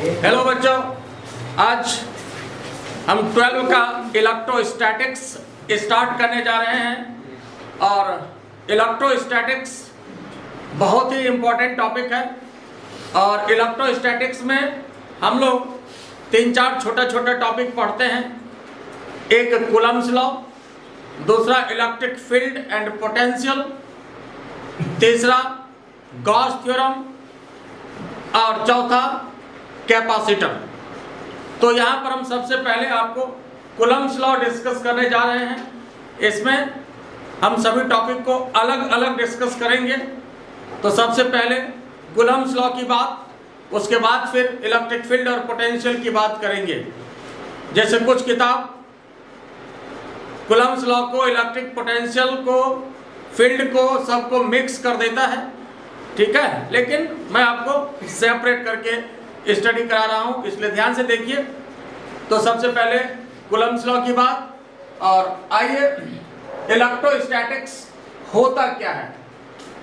Hello बच्चों, आज हम 12 का इलेक्ट्रोस्टैटिक्स स्टार्ट करने जा रहे हैं और इलेक्ट्रोस्टैटिक्स बहुत ही इम्पोर्टेंट टॉपिक है। और इलेक्ट्रोस्टैटिक्स में हम लोग 3-4 छोटा टॉपिक पढ़ते हैं। एक कूलम्ब्स लॉ, दूसरा इलेक्ट्रिक फील्ड एंड पोटेंशियल, तीसरा गॉस थ्योरम और चौथा कैपेसिटर। तो यहाँ पर हम सबसे पहले आपको कूलम्ब्स लॉ डिस्कस करने जा रहे हैं। इसमें हम सभी टॉपिक को अलग अलग डिस्कस करेंगे। तो सबसे पहले कूलम्ब्स लॉ की बात, उसके बाद फिर इलेक्ट्रिक फील्ड और पोटेंशियल की बात करेंगे। जैसे कुछ किताब कूलम्ब्स लॉ को, इलेक्ट्रिक पोटेंशियल को, फील्ड को, सबको मिक्स कर देता है, ठीक है। लेकिन मैं आपको सेपरेट करके स्टडी करा रहा हूं, इसलिए ध्यान से देखिए। तो सबसे पहले कूलम्ब्स लॉ की बात, और आइए इलेक्ट्रोस्टैटिक्स होता क्या है।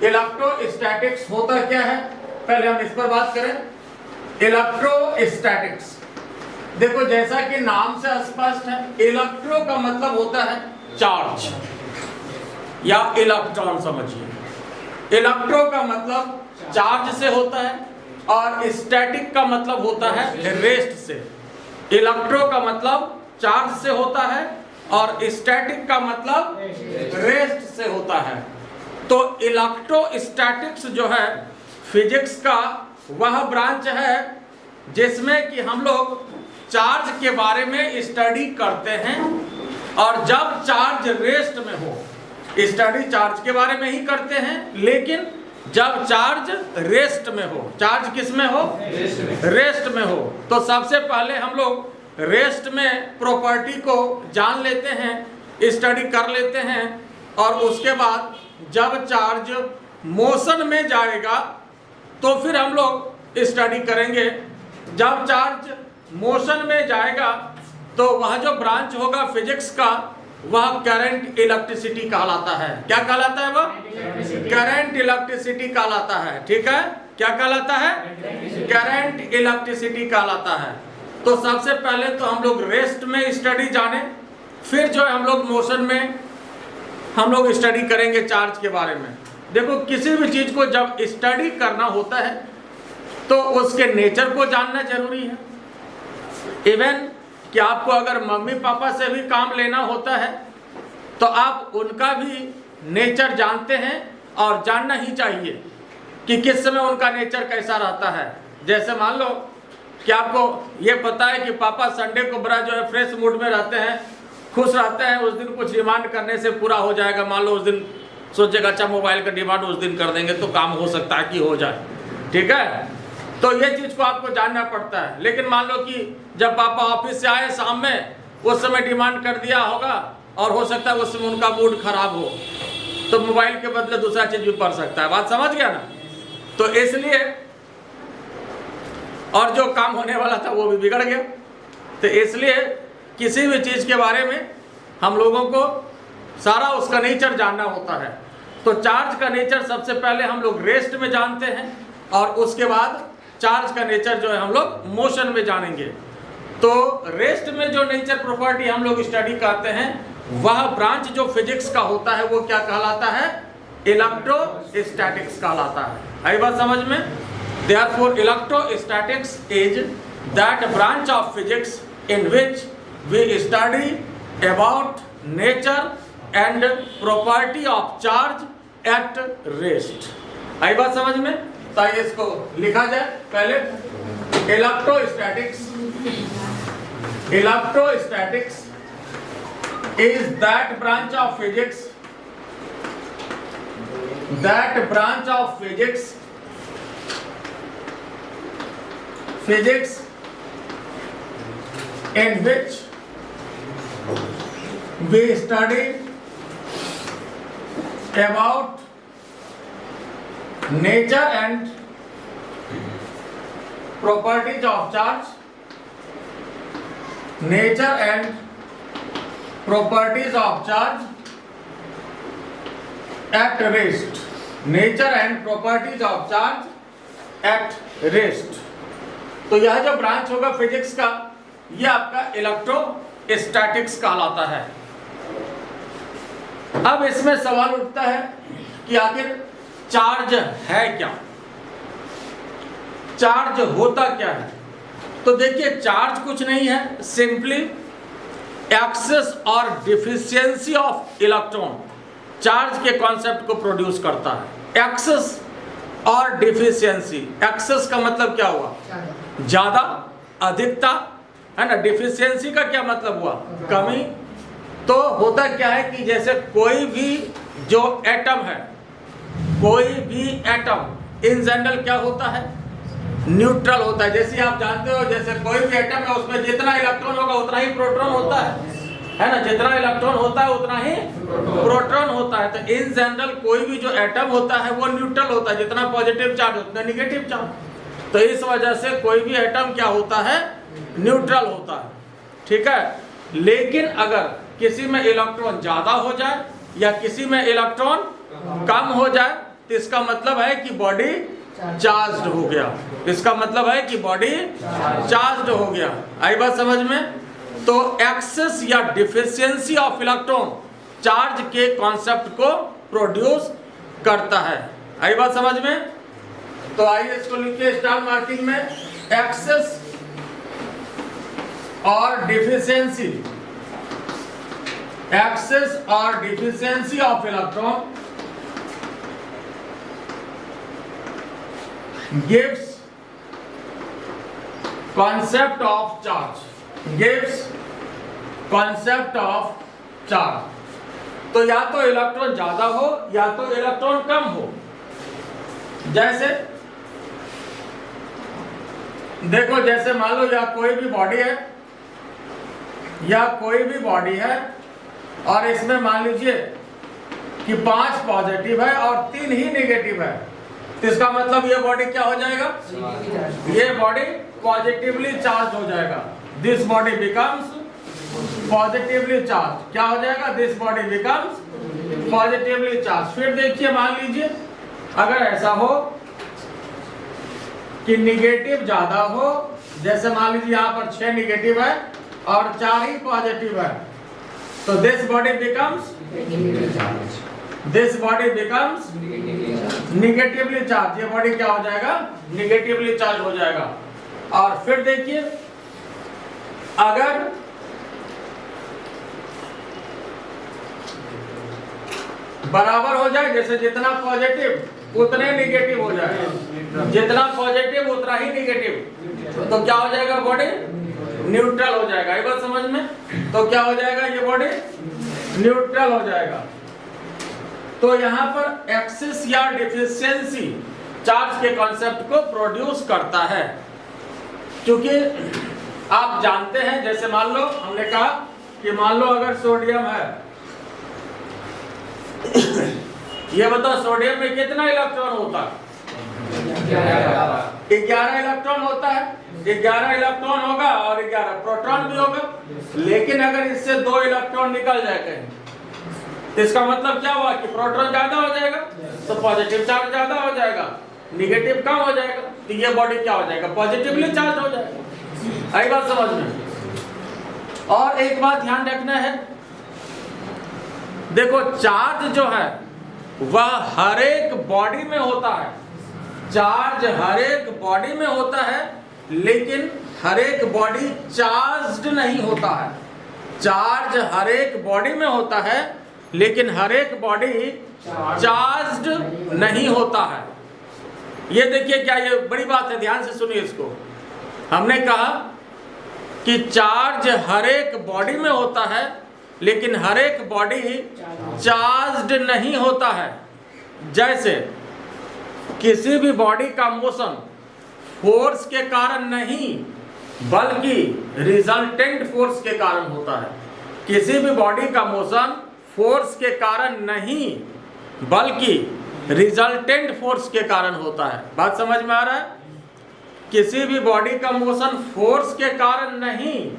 इलेक्ट्रोस्टैटिक्स होता क्या है, पहले हम इस पर बात करें। इलेक्ट्रोस्टैटिक्स देखो, जैसा कि नाम से स्पष्ट है, इलेक्ट्रो का मतलब होता है चार्ज या इलेक्ट्रॉन समझिए। इलेक्ट्रो का मतलब चार्ज से होता है और स्टैटिक का मतलब होता है रेस्ट से। इलेक्ट्रो का मतलब चार्ज से होता है और स्टैटिक का मतलब रेस्ट से होता है। तो इलेक्ट्रोस्टैटिक्स जो है फिजिक्स का वह ब्रांच है जिसमें कि हम लोग चार्ज के बारे में स्टडी करते हैं। और जब चार्ज रेस्ट में हो, स्टडी चार्ज के बारे में ही करते हैं, लेकिन जब चार्ज रेस्ट में हो, चार्ज किस में हो? रेस्ट में हो। तो सबसे पहले हम लोग रेस्ट में प्रॉपर्टी को जान लेते हैं, स्टडी कर लेते हैं, और उसके बाद जब चार्ज मोशन में जाएगा तो फिर हम लोग स्टडी करेंगे। जब चार्ज मोशन में जाएगा तो वह जो ब्रांच होगा फिजिक्स का, वह करंट इलेक्ट्रिसिटी कहलाता है। क्या कहलाता है? वह करंट इलेक्ट्रिसिटी कहलाता है, ठीक है। क्या कहलाता है? करंट इलेक्ट्रिसिटी कहलाता है। तो सबसे पहले तो हम लोग रेस्ट में स्टडी जाने, फिर जो है हम लोग मोशन में हम लोग स्टडी करेंगे चार्ज के बारे में। देखो, किसी भी चीज को जब स्टडी करना होता है तो उसके नेचर को जानना जरूरी है। इवन कि आपको अगर मम्मी पापा से भी काम लेना होता है तो आप उनका भी नेचर जानते हैं और जानना ही चाहिए कि किस समय उनका नेचर कैसा रहता है। जैसे मान लो कि आपको ये पता है कि पापा संडे को बड़ा जो है फ्रेश मूड में रहते हैं, खुश रहते हैं, उस दिन कुछ डिमांड करने से पूरा हो जाएगा। मान लो उस दिन सोचेगा अच्छा मोबाइल का डिमांड उस दिन कर देंगे तो काम हो सकता है कि हो जाए, ठीक है। तो ये चीज को आपको जानना पड़ता है। लेकिन मान लो कि जब पापा ऑफिस से आए शाम में, उस समय डिमांड कर दिया होगा और हो सकता है उस समय उनका मूड खराब हो, तो मोबाइल के बदले दूसरा चीज भी पढ़ सकता है। बात समझ गया ना? तो इसलिए, और जो काम होने वाला था वो भी बिगड़ गया। तो इसलिए किसी भी चीज के बारे में हम लोगों को सारा उसका नेचर जानना होता है। तो चार्ज का नेचर सबसे पहले हम लोग रेस्ट में जानते हैं और उसके बाद चार्ज का नेचर जो है हम लोग मोशन में जानेंगे। तो रेस्ट में जो नेचर प्रॉपर्टी हम लोग स्टडी करते हैं, वह ब्रांच जो फिजिक्स का होता है वो क्या कहलाता है? इलेक्ट्रोस्टैटिक्स कहलाता है। आई बात समझ में? Therefore, electrostatics is that branch of physics in which we study about nature and property of charge at rest. आई बात समझ में? तो इसको लिखा जाए पहले। Electrostatics is that branch of physics in which we study about nature and properties of charge, nature and properties of charge at rest, nature and properties of charge at rest. तो यह जो ब्रांच होगा physics का, यह आपका electrostatics कहलाता है। अब इसमें सवाल उठता है कि आखिर चार्ज है क्या, चार्ज होता क्या है। तो देखिए चार्ज कुछ नहीं है, सिंपली एक्सेस और डिफिशियंसी ऑफ इलेक्ट्रॉन चार्ज के कॉन्सेप्ट को प्रोड्यूस करता है। एक्सेस और डिफिशियंसी, एक्सेस का मतलब क्या हुआ, ज्यादा, अधिकता, है ना। डिफिशियंसी का क्या मतलब हुआ, कमी। तो होता क्या है कि जैसे कोई भी जो एटम है, कोई भी एटम इन जनरल क्या होता है, न्यूट्रल होता है। जैसे आप जानते हो, जैसे कोई भी एटम है उसमें जितना इलेक्ट्रॉन होगा उतना ही प्रोटॉन होता है ना। जितना इलेक्ट्रॉन होता है उतना ही प्रोटॉन होता है। तो इन जनरल कोई भी जो एटम होता है वो न्यूट्रल होता है, जितना पॉजिटिव चार्ज उतना निगेटिव चार्ज। तो इस वजह से कोई भी एटम क्या होता है, न्यूट्रल होता है, ठीक है। लेकिन अगर किसी में इलेक्ट्रॉन ज्यादा हो जाए या किसी में इलेक्ट्रॉन कम हो जाए तो इसका मतलब है कि बॉडी चार्ज्ड हो गया। इसका मतलब है कि बॉडी चार्ज्ड हो गया। आई बात समझ में। तो एक्सेस या डिफिशियंसी ऑफ इलेक्ट्रॉन चार्ज के कॉन्सेप्ट को प्रोड्यूस करता है। आई बात समझ में। तो आइए इसको लिखिए स्टार मार्किंग में, एक्सेस और डिफिशियंसी, एक्सेस और deficiency of electron gives concept of charge, gives concept of charge। तो या तो इलेक्ट्रॉन ज्यादा हो या तो इलेक्ट्रॉन कम हो। जैसे देखो, जैसे मान लो या कोई भी बॉडी है, या कोई भी बॉडी है और इसमें मान लीजिए कि 5 पॉजिटिव है और 3 ही नेगेटिव है, तो इसका मतलब ये बॉडी क्या हो जाएगा, ये बॉडी पॉजिटिवली चार्ज हो जाएगा। This body becomes positively charge. क्या हो जाएगा, this body becomes positively charge. फिर देखिए, मान लीजिए अगर ऐसा हो कि निगेटिव ज्यादा हो, जैसे मान लीजिए यहाँ पर 6 निगेटिव है और 4 ही पॉजिटिव है, तो this body becomes negatively charge. ये बॉडी क्या हो जाएगा, निगेटिवली चार्ज हो जाएगा। और फिर देखिए, अगर बराबर हो जाए, जैसे जितना पॉजिटिव उतने निगेटिव हो जाए, जितना पॉजिटिव उतना ही निगेटिव, तो क्या हो जाएगा, बॉडी न्यूट्रल हो जाएगा। ये बात समझ में। तो क्या हो जाएगा, ये बॉडी न्यूट्रल हो जाएगा। तो यहाँ पर एक्सेस या डिफिशियंसी चार्ज के कॉन्सेप्ट को प्रोड्यूस करता है। क्योंकि आप जानते हैं, जैसे मान लो हमने कहा कि मान लो अगर सोडियम है, ये बताओ सोडियम में कितना इलेक्ट्रॉन होता है, 11 इलेक्ट्रॉन होता है। 11 इलेक्ट्रॉन होगा और 11 प्रोटॉन भी होगा। लेकिन अगर इससे 2 इलेक्ट्रॉन निकल जाए कहीं, तो इसका मतलब क्या हुआ कि प्रोटॉन ज्यादा हो जाएगा, तो पॉजिटिव चार्ज ज्यादा हो जाएगा, निगेटिव कम हो जाएगा, तो ये बॉडी क्या हो जाएगा, पॉजिटिवली चार्ज हो जाएगा। आई बात समझ में। और एक बात ध्यान रखना है, देखो चार्ज जो है वह हर एक बॉडी में होता है। चार्ज हर एक बॉडी में होता है, लेकिन हर एक बॉडी चार्ज्ड नहीं होता है। चार्ज हर एक बॉडी में होता है, लेकिन हर एक बॉडी चार्ज्ड नहीं होता है। ये देखिए, क्या ये बड़ी बात है, ध्यान से सुनिए इसको। हमने कहा कि चार्ज हर एक बॉडी में होता है, लेकिन हर एक बॉडी चार्ज्ड नहीं होता है। जैसे किसी भी बॉडी का मोशन फोर्स के कारण नहीं, बल्कि रिजल्टेंट फोर्स के कारण होता है। किसी भी बॉडी का मोशन फोर्स के कारण नहीं, बल्कि रिजल्टेंट फोर्स के कारण होता है। बात समझ में आ रहा है। किसी भी बॉडी का मोशन फोर्स के कारण नहीं,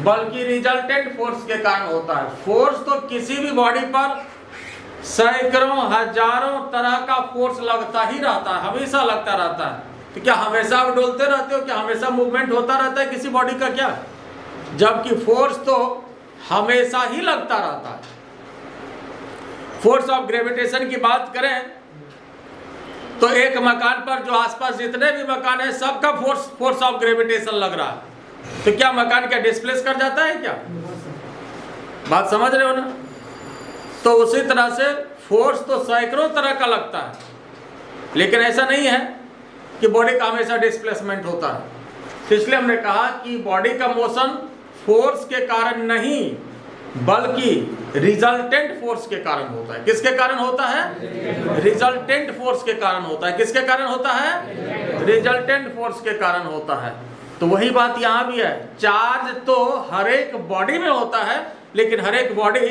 बल्कि रिजल्टेंट फोर्स के कारण होता है। फोर्स तो किसी भी बॉडी पर सैकड़ों हजारों तरह का फोर्स लगता ही रहता है, हमेशा लगता रहता है। तो क्या हमेशा आप डोलते रहते हो? क्या हमेशा मूवमेंट होता रहता है किसी बॉडी का? क्या, जबकि फोर्स तो हमेशा ही लगता रहता है। फोर्स ऑफ ग्रेविटेशन की बात करें तो एक मकान पर जो आसपास जितने भी मकान है सबका फोर्स ऑफ ग्रेविटेशन लग रहा है, तो क्या मकान क्या डिस्प्लेस कर जाता है? क्या बात समझ रहे हो ना? तो उसी तरह से फोर्स तो सैकड़ों तरह का लगता है, लेकिन ऐसा नहीं है कि बॉडी का हमेशा डिस्प्लेसमेंट होता है। तो इसलिए हमने कहा कि बॉडी का मोशन फोर्स के कारण नहीं बल्कि रिजल्टेंट फोर्स के कारण होता है। किसके कारण होता है? रिजल्टेंट फोर्स के कारण होता है। किसके कारण होता है? रिजल्टेंट फोर्स के कारण होता है। तो वही बात यहाँ भी है, चार्ज तो हर एक बॉडी में होता है, लेकिन हर एक बॉडी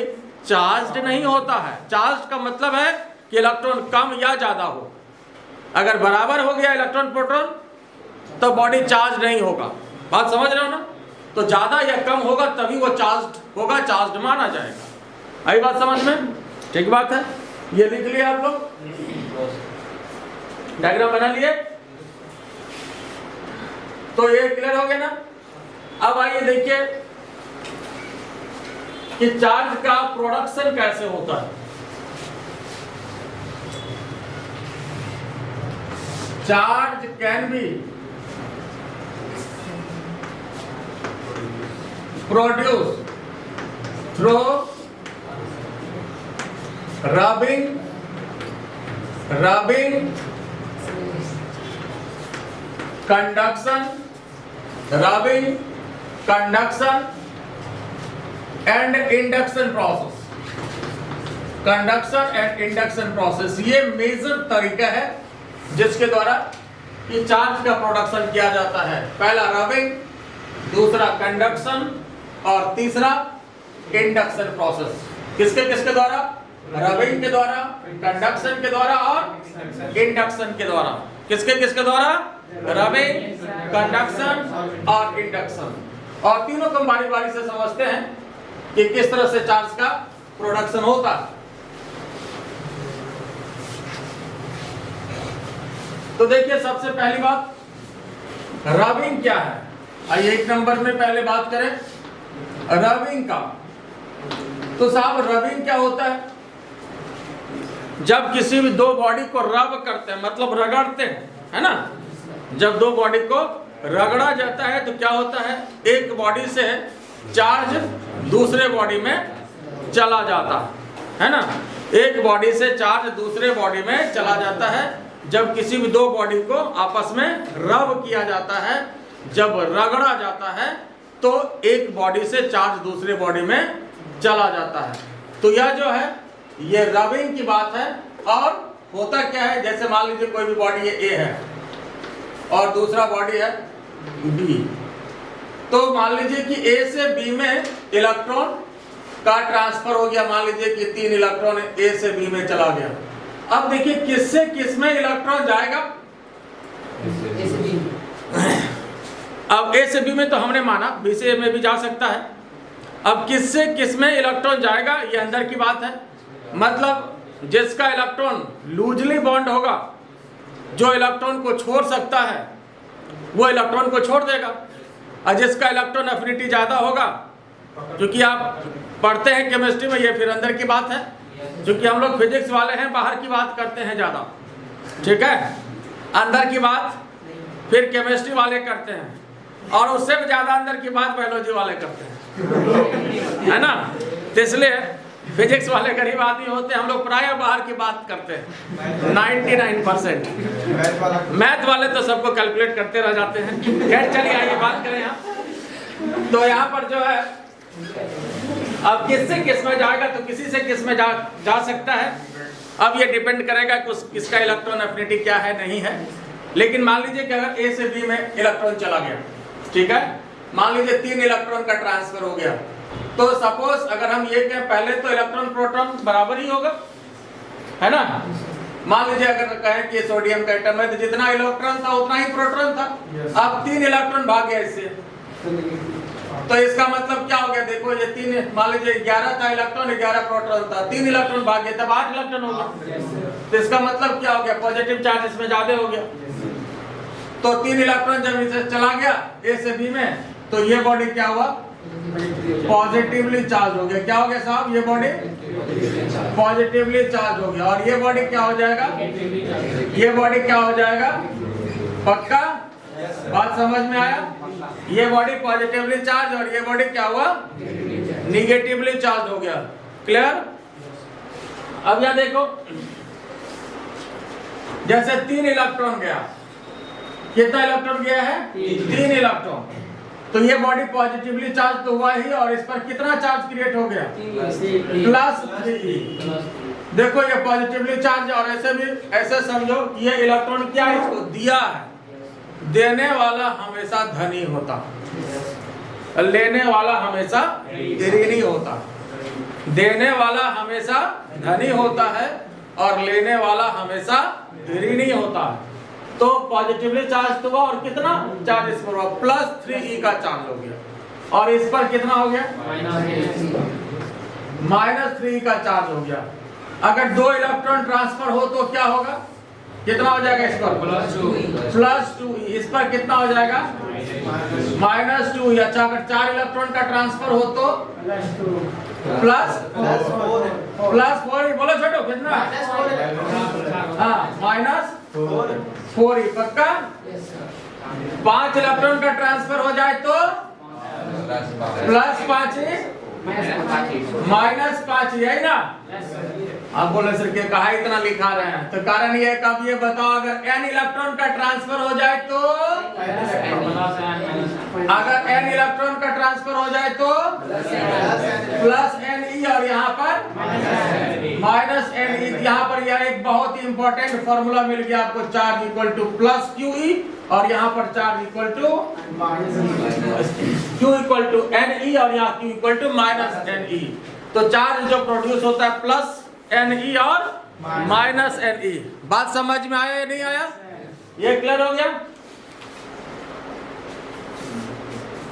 चार्ज्ड नहीं होता है। चार्ज का मतलब है कि इलेक्ट्रॉन कम या ज्यादा हो। अगर बराबर हो गया इलेक्ट्रॉन प्रोटॉन तो बॉडी चार्ज नहीं होगा। बात समझ रहे हो ना? तो ज्यादा या कम होगा तभी वो चार्ज होगा, चार्ज माना जाएगा। आई बात समझ में? ठीक बात है। ये लिख लिया आप लोग, डायग्राम बना लिए, तो ये क्लियर हो गया ना? अब आइए देखिए कि चार्ज का प्रोडक्शन कैसे होता है। Charge can be produced through rubbing, conduction and induction process। Conduction and induction process ये मेजर तरीका है जिसके द्वारा कि चार्ज का प्रोडक्शन किया जाता है। पहला रबिंग, दूसरा कंडक्शन और तीसरा इंडक्शन प्रोसेस। किसके किसके द्वारा? रबिंग के द्वारा, कंडक्शन के द्वारा और इंडक्शन के द्वारा। किसके किसके द्वारा? रबिंग, कंडक्शन और इंडक्शन। और तीनों को बारी बारी से समझते हैं कि किस तरह से चार्ज का प्रोडक्शन होता है। तो देखिए सबसे पहली बात, रबिंग क्या है? आइए एक नंबर में पहले बात करें रबिंग का। तो साहब रबिंग क्या होता है? जब किसी भी दो बॉडी को रब करते हैं, मतलब रगड़ते हैं, है ना? जब दो बॉडी को रगड़ा जाता है तो क्या होता है? एक बॉडी से चार्ज दूसरे बॉडी में चला जाता है ना? एक बॉडी से चार्ज दूसरे बॉडी में चला जाता है जब किसी भी दो बॉडी को आपस में रब किया जाता है, जब रगड़ा जाता है तो एक बॉडी से चार्ज दूसरे बॉडी में चला जाता है। तो यह जो है ये रबिंग की बात है। और होता क्या है, जैसे मान लीजिए कोई भी बॉडी ए है और दूसरा बॉडी है बी, तो मान लीजिए कि ए से बी में इलेक्ट्रॉन का ट्रांसफर हो गया। मान लीजिए कि 3 इलेक्ट्रॉन ए से बी में चला गया। अब देखिए किससे किस में इलेक्ट्रॉन जाएगा? अब ए से बी में तो हमने माना, बी से ए में भी जा सकता है। अब किससे किस में इलेक्ट्रॉन जाएगा ये अंदर की बात है। मतलब जिसका इलेक्ट्रॉन लूजली बॉन्ड होगा, जो इलेक्ट्रॉन को छोड़ सकता है वो इलेक्ट्रॉन को छोड़ देगा, और जिसका इलेक्ट्रॉन एफिनिटी ज्यादा होगा, क्योंकि आप पढ़ते हैं केमिस्ट्री में, ये फिर अंदर की बात है, क्योंकि हम लोग फिजिक्स वाले हैं, बाहर की बात करते हैं ज्यादा, ठीक है? अंदर की बात फिर केमिस्ट्री वाले करते हैं, और उससे भी ज्यादा अंदर की बात बायोलॉजी वाले करते हैं, है ना? तो इसलिए फिजिक्स वाले गरीब आदमी होते हैं, हम लोग प्राय बाहर की बात करते हैं 99%। मैथ वाले तो सबको कैलकुलेट करते रह जाते हैं। खैर चलिए आइए बात करें यहाँ। तो यहाँ पर जो है अब किससे किस में जाएगा, तो किसी से किस में जा सकता है। अब ये डिपेंड करेगा कि किसका इलेक्ट्रॉन एफिनिटी क्या है नहीं है। लेकिन मान लीजिए कि अगर ए से बी में इलेक्ट्रॉन चला गया, ठीक है, मान लीजिए 3 इलेक्ट्रॉन का ट्रांसफर हो गया, तो सपोज अगर हम ये कहें पहले तो इलेक्ट्रॉन प्रोटॉन बराबर ही होगा, है ना? मान लीजिए अगर कहें कि सोडियम का एटम है तो जितना इलेक्ट्रॉन था उतना ही प्रोटॉन था। अब 3 इलेक्ट्रॉन भाग गया इससे, तो इसका मतलब क्या हो गया? देखो ये 3, मान लीजिए 11 था इलेक्ट्रॉन, 11 प्रोटॉन था, 3 इलेक्ट्रॉन भाग गए तब 8 इलेक्ट्रॉन हो गया। तो इसका मतलब क्या हो गया? पॉजिटिव चार्ज इसमें ज्यादा हो गया। तो 3 इलेक्ट्रॉन जब इसे चला गया ए से बी में, तो ये बॉडी क्या हुआ, पॉजिटिवली चार्ज हो गया। क्या हो गया साहब, ये बॉडी पॉजिटिवली चार्ज हो गया। और ये बॉडी क्या हो जाएगा, ये बॉडी क्या हो जाएगा, पक्का बात समझ में आया। ये बॉडी पॉजिटिवली चार्ज और ये बॉडी क्या हुआ, निगेटिवली चार्ज हो गया। क्लियर। अब यहां देखो, जैसे 3 इलेक्ट्रॉन गया, कितना इलेक्ट्रॉन गया है, 3 इलेक्ट्रॉन, तो ये बॉडी पॉजिटिवली चार्ज तो हुआ ही, और इस पर कितना चार्ज क्रिएट हो गया, +3e। देखो ये पॉजिटिवली चार्ज, और ऐसे भी ऐसे समझो कि ये इलेक्ट्रॉन क्या है, इसको दिया है। देने वाला हमेशा धनी होता, लेने वाला हमेशा ऋणी होता। देने वाला हमेशा धनी होता है और लेने वाला हमेशा ऋणी होता है। तो पॉजिटिवली चार्ज तो हुआ, और कितना चार्ज इस पर हुआ, +3e का चार्ज हो गया। और इस पर कितना हो गया, -3e का चार्ज हो गया। अगर 2 इलेक्ट्रॉन ट्रांसफर हो तो क्या होगा, कितना हो जाएगा इस पर, +2e। इस पर कितना हो जाएगा, -2e। अच्छा, अगर 4 इलेक्ट्रॉन का ट्रांसफर हो तो +4e। बोलो छोटो कितना, हाँ, -4e। पक्का। 5 इलेक्ट्रॉन का ट्रांसफर हो जाए तो +5e -5e, है ना। आप बोले सर के कहा इतना लिखा रहे हैं, तो कारण ये कब, ये बताओ, अगर n इलेक्ट्रॉन का ट्रांसफर हो जाए तो, अगर n इलेक्ट्रॉन का ट्रांसफर हो जाए तो +ne, और यहाँ पर -ne। यहाँ पर यह एक बहुत ही इंपॉर्टेंट फॉर्मूला मिल गया आपको, चार्ज इक्वल टू +qe, और यहाँ पर charge equal to q equal to ne, और यहाँ q इक्वल टू -ne। तो चार्ज जो प्रोड्यूस होता है +ne और -ne। बात समझ में आया या नहीं आया, ये क्लियर हो गया।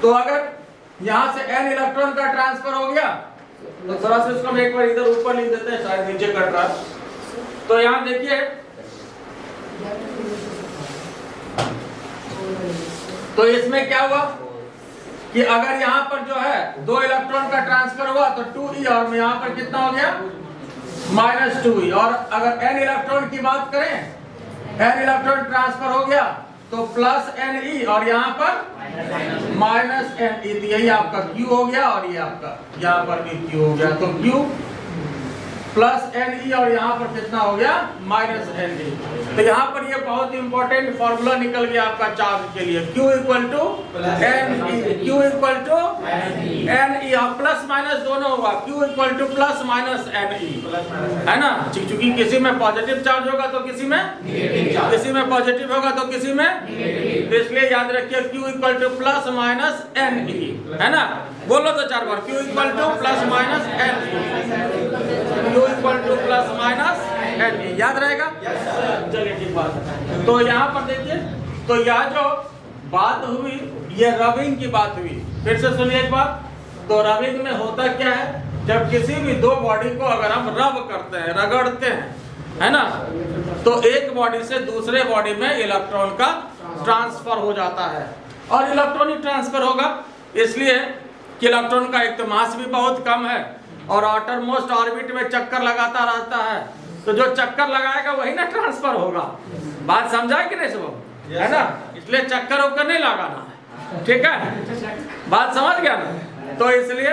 तो अगर यहां से n इलेक्ट्रॉन का ट्रांसफर हो गया, तो थोड़ा सा इसको हम एक बार इधर ऊपर लिख देते हैं, शायद नीचे कट रहा। तो यहां देखिए, तो इसमें क्या हुआ कि अगर यहाँ पर जो है 2 इलेक्ट्रॉन का ट्रांसफर हुआ तो 2e, और यहाँ पर कितना हो गया, -2e। और अगर n इलेक्ट्रॉन की बात करें, n इलेक्ट्रॉन ट्रांसफर हो गया तो +ne, और यहाँ पर -ne। तो यही आपका q हो गया, और ये आपका यहाँ पर भी q हो गया। तो q +ne, और यहाँ पर कितना हो गया, -ne। तो यहाँ पर ये बहुत इंपॉर्टेंट फॉर्मूला निकल गया आपका चार्ज के लिए, q equal to ne, q equal to ne, और प्लस माइनस दोनों होगा, q इक्वल टू +-ne, है ना। चूंकि किसी में पॉजिटिव चार्ज होगा तो किसी में पॉजिटिव होगा तो किसी में, तो इसलिए याद रखिए q इक्वल टू +-ne, है ना। बोलो तो 4 बार, q equal to +-ne, q equal to +-ne, याद रहेगा। चलिए ठीक बात है। तो यहाँ पर देखिए, तो यह जो बात हुई, ये रबिंग की बात हुई। फिर से सुनिए एक बात। तो रबिंग में होता क्या है, जब किसी भी 2 बॉडी को अगर हम रब करते हैं, रगड़ते हैं, है ना, तो एक बॉडी से दूसरे बॉडी में इलेक्ट्रॉन का ट्रांसफर हो जाता है। और इलेक्ट्रॉनिक ट्रांसफर होगा इसलिए कि इलेक्ट्रॉन का एक तो मास भी बहुत कम है, और आउटर मोस्ट ऑर्बिट में चक्कर लगाता रहता है। तो जो चक्कर लगाएगा वही ना ट्रांसफर होगा। बात समझा कि नहीं सब, है ना। इसलिए चक्कर होकर नहीं लगाना है, ठीक है, बात समझ गया ना। तो इसलिए,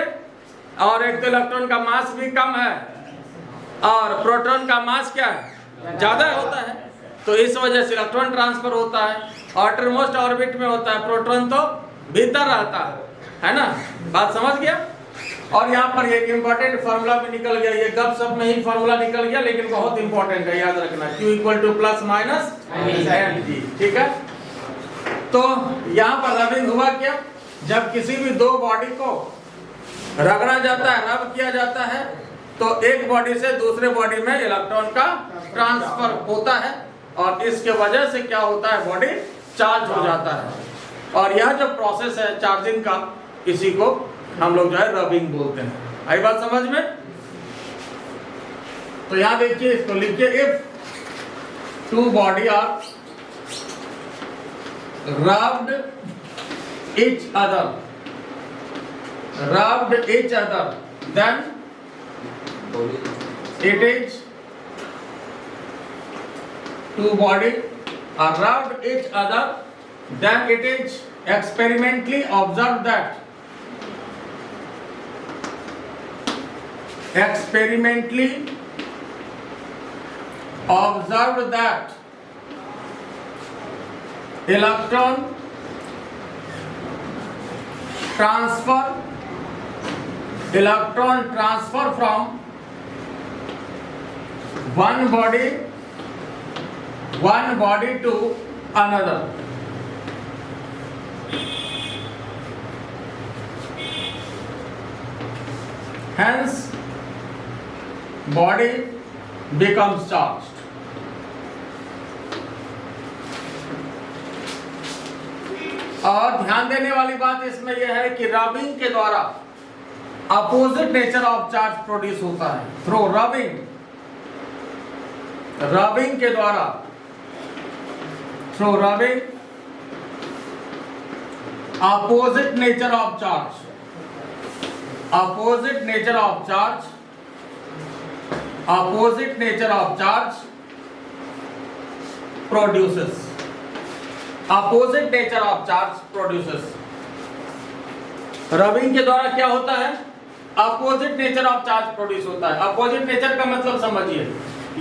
और एक तो इलेक्ट्रॉन का मास भी कम है, और प्रोटॉन का मास क्या है, ज्यादा होता है। तो इस वजह से इलेक्ट्रॉन ट्रांसफर होता है, आउटर मोस्ट ऑर्बिट में होता है, प्रोटॉन तो भीतर रहता है ना। बात समझ गया। और यहाँ पर एक इंपॉर्टेंट फार्मूला भी निकल गया, ये गपशप में ही फार्मूला निकल गया, लेकिन बहुत इंपॉर्टेंट है, याद रखना, Q इक्वल टू +-ne, ठीक है। तो यहाँ पर रबिंग हुआ क्या, जब किसी भी 2 बॉडी को रगड़ा जाता है, रब किया जाता है, तो एक बॉडी से दूसरे बॉडी में इलेक्ट्रॉन का ट्रांसफर होता है, और इसके वजह से क्या होता है, बॉडी चार्ज हो जाता है। और यह जो प्रोसेस है चार्जिंग का, इसी को हम लोग जो है रबिंग बोलते हैं। आई बात समझ में। तो यहां देखिए, इसको लिखिए, if 2 body are rubbed each other, then it is two body are rubbed each other, then it is experimentally observed that electron transfer from one body to another. Hence body becomes charged. और ध्यान देने वाली बात इसमें यह है कि rubbing के द्वारा opposite nature of charge produce होता है। थ्रू रबिंग के द्वारा opposite nature of charge produces. Rubbing के द्वारा क्या होता है? Opposite nature of charge produce होता है। अपोजिट नेचर का मतलब समझिए,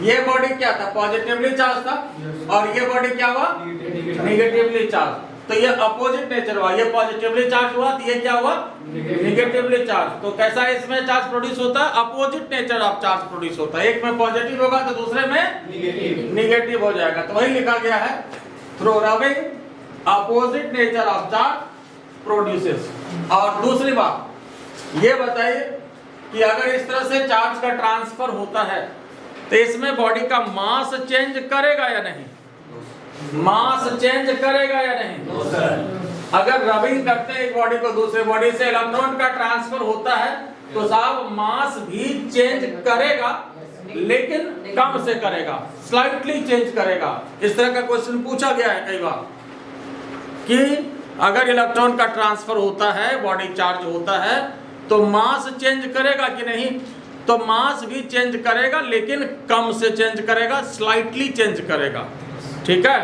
ये बॉडी क्या था? पॉजिटिवली चार्ज था, और ये बॉडी क्या हुआ? Negatively charge. तो ये अपोजिट नेचर हुआ, ये पॉजिटिवली चार्ज हुआ, तो ये क्या हुआ? Negatively charge. तो कैसा इसमें चार्ज प्रोड्यूस होता है? Opposite nature of charge produce होता है। एक में पॉजिटिव होगा तो दूसरे में निगेटिव हो जाएगा। तो वही लिखा गया है, through rubbing opposite nature of charge produces. और दूसरी बात ये बताइए कि अगर इस तरह से चार्ज का ट्रांसफर होता है तो इसमें बॉडी का मास चेंज करेगा या नहीं? अगर रबिंग करते हैं एक बॉडी को दूसरे बॉडी से, इलेक्ट्रॉन का ट्रांसफर होता है तो साहब मास भी चेंज करेगा, लेकिन कम से करेगा, स्लाइटली चेंज करेगा। इस तरह का क्वेश्चन पूछा गया है कई बार कि अगर इलेक्ट्रॉन का ट्रांसफर होता है, बॉडी चार्ज होता है, तो मास चेंज करेगा कि नहीं? तो मास भी चेंज करेगा, लेकिन कम से चेंज करेगा, स्लाइटली चेंज करेगा। ठीक है,